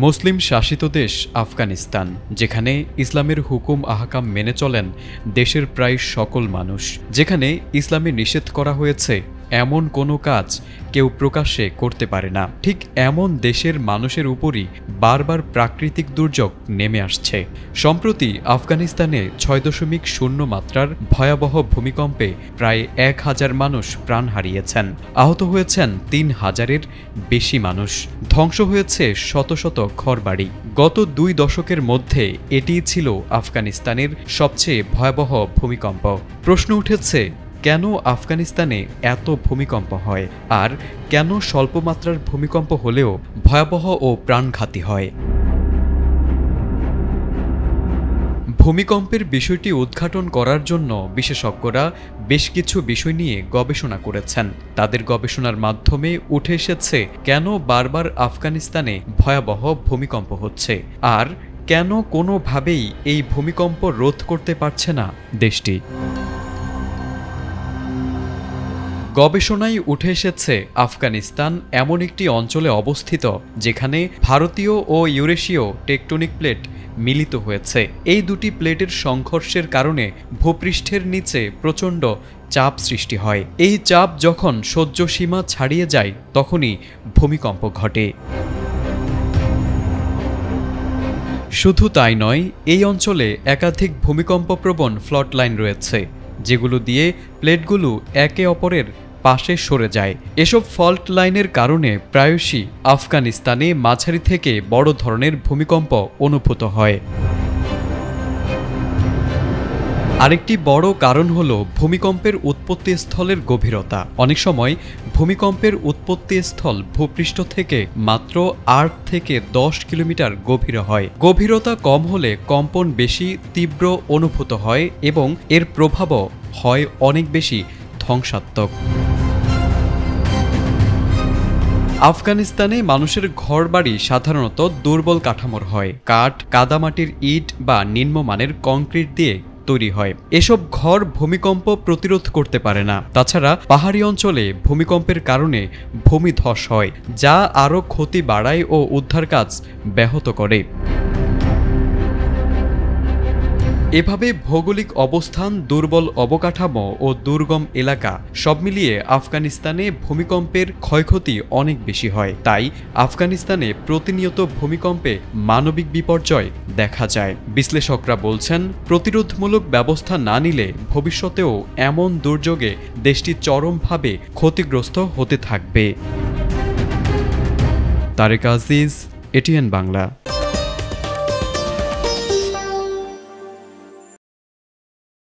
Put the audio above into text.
মুসলিম শাসিত দেশ আফগানিস্তান, যেখানে ইসলামের হুকুম আহকাম মেনে চলেন দেশের প্রায় সকল মানুষ, যেখানে ইসলামে নিষেধ করা হয়েছে এমন কোনো কাজ কেউ প্রকাশ্যে করতে পারে না, ঠিক এমন দেশের মানুষের উপরই বারবার প্রাকৃতিক দুর্যোগ নেমে আসছে। সম্প্রতি আফগানিস্তানে 6.0 মাত্রার ভয়াবহ ভূমিকম্পে প্রায় 1000 মানুষ প্রাণ হারিয়েছেন, আহত হয়েছেন 3000-এর বেশি মানুষ, ধ্বংস হয়েছে শত শত ঘরবাড়ি। গত 2 দশকের মধ্যে এটিই ছিল আফগানিস্তানের সবচেয়ে ভয়াবহ ভূমিকম্প। প্রশ্ন উঠেছে, কেন আফগানিস্তানে এত ভূমিকম্প হয়, আর কেন স্বল্পমাত্রার ভূমিকম্প হলেও ভয়াবহ ও প্রাণঘাতী হয়? ভূমিকম্পের বিষয়টি উদ্ঘাটন করার জন্য বিশেষজ্ঞরা বেশ কিছু বিষয় নিয়ে গবেষণা করেছেন। তাদের গবেষণার মাধ্যমে উঠে এসেছে কেন বারবার আফগানিস্তানে ভয়াবহ ভূমিকম্প হচ্ছে, আর কেন কোনোভাবেই এই ভূমিকম্প রোধ করতে পারছে না দেশটি। গবেষণায় উঠে এসেছে আফগানিস্তান এমন একটি অঞ্চলে অবস্থিত যেখানে ভারতীয় ও ইউরেশীয় টেকটনিক প্লেট মিলিত হয়েছে। এই দুটি প্লেটের সংঘর্ষের কারণে ভূপৃষ্ঠের নিচে প্রচণ্ড চাপ সৃষ্টি হয়। এই চাপ যখন সহ্য সীমা ছাড়িয়ে যায় তখনই ভূমিকম্প ঘটে। শুধু তাই নয়, এই অঞ্চলে একাধিক ভূমিকম্পপ্রবণ ফল্ট লাইন রয়েছে, যেগুলো দিয়ে প্লেটগুলো একে অপরের পাশে সরে যায়। এসব ফল্ট লাইনের কারণে প্রায়শই আফগানিস্তানে মাঝারি থেকে বড় ধরনের ভূমিকম্প অনুভূত হয়। আরেকটি বড় কারণ হল ভূমিকম্পের উৎপত্তিস্থলের গভীরতা। অনেক সময় ভূমিকম্পের উৎপত্তিস্থল ভূপৃষ্ঠ থেকে মাত্র 8 থেকে 10 কিলোমিটার গভীরে হয়। গভীরতা কম হলে কম্পন বেশি তীব্র অনুভূত হয় এবং এর প্রভাবও হয় অনেক বেশি ধ্বংসাত্মক। আফগানিস্তানে মানুষের ঘরবাড়ি সাধারণত দুর্বল কাঠামোর হয়। কাঠ, কাদামাটির ইট বা নিম্নমানের কংক্রিট দিয়ে তৈরি হয়। এসব ঘর ভূমিকম্প প্রতিরোধ করতে পারে না। তাছাড়া পাহাড়ি অঞ্চলে ভূমিকম্পের কারণে ভূমিধস হয়, যা আরও ক্ষতি বাড়ায় ও উদ্ধার কাজ ব্যাহত করে। এভাবে ভৌগোলিক অবস্থান, দুর্বল অবকাঠামো ও দুর্গম এলাকা সব মিলিয়ে আফগানিস্তানে ভূমিকম্পের ক্ষয়ক্ষতি অনেক বেশি হয়। তাই আফগানিস্তানে প্রতিনিয়ত ভূমিকম্পে মানবিক বিপর্যয় দেখা যায়। বিশ্লেষকরা বলছেন, প্রতিরোধমূলক ব্যবস্থা না নিলে ভবিষ্যতেও এমন দুর্যোগে দেশটি চরমভাবে ক্ষতিগ্রস্ত হতে থাকবে। তারেক আজিজ, এটিএন বাংলা।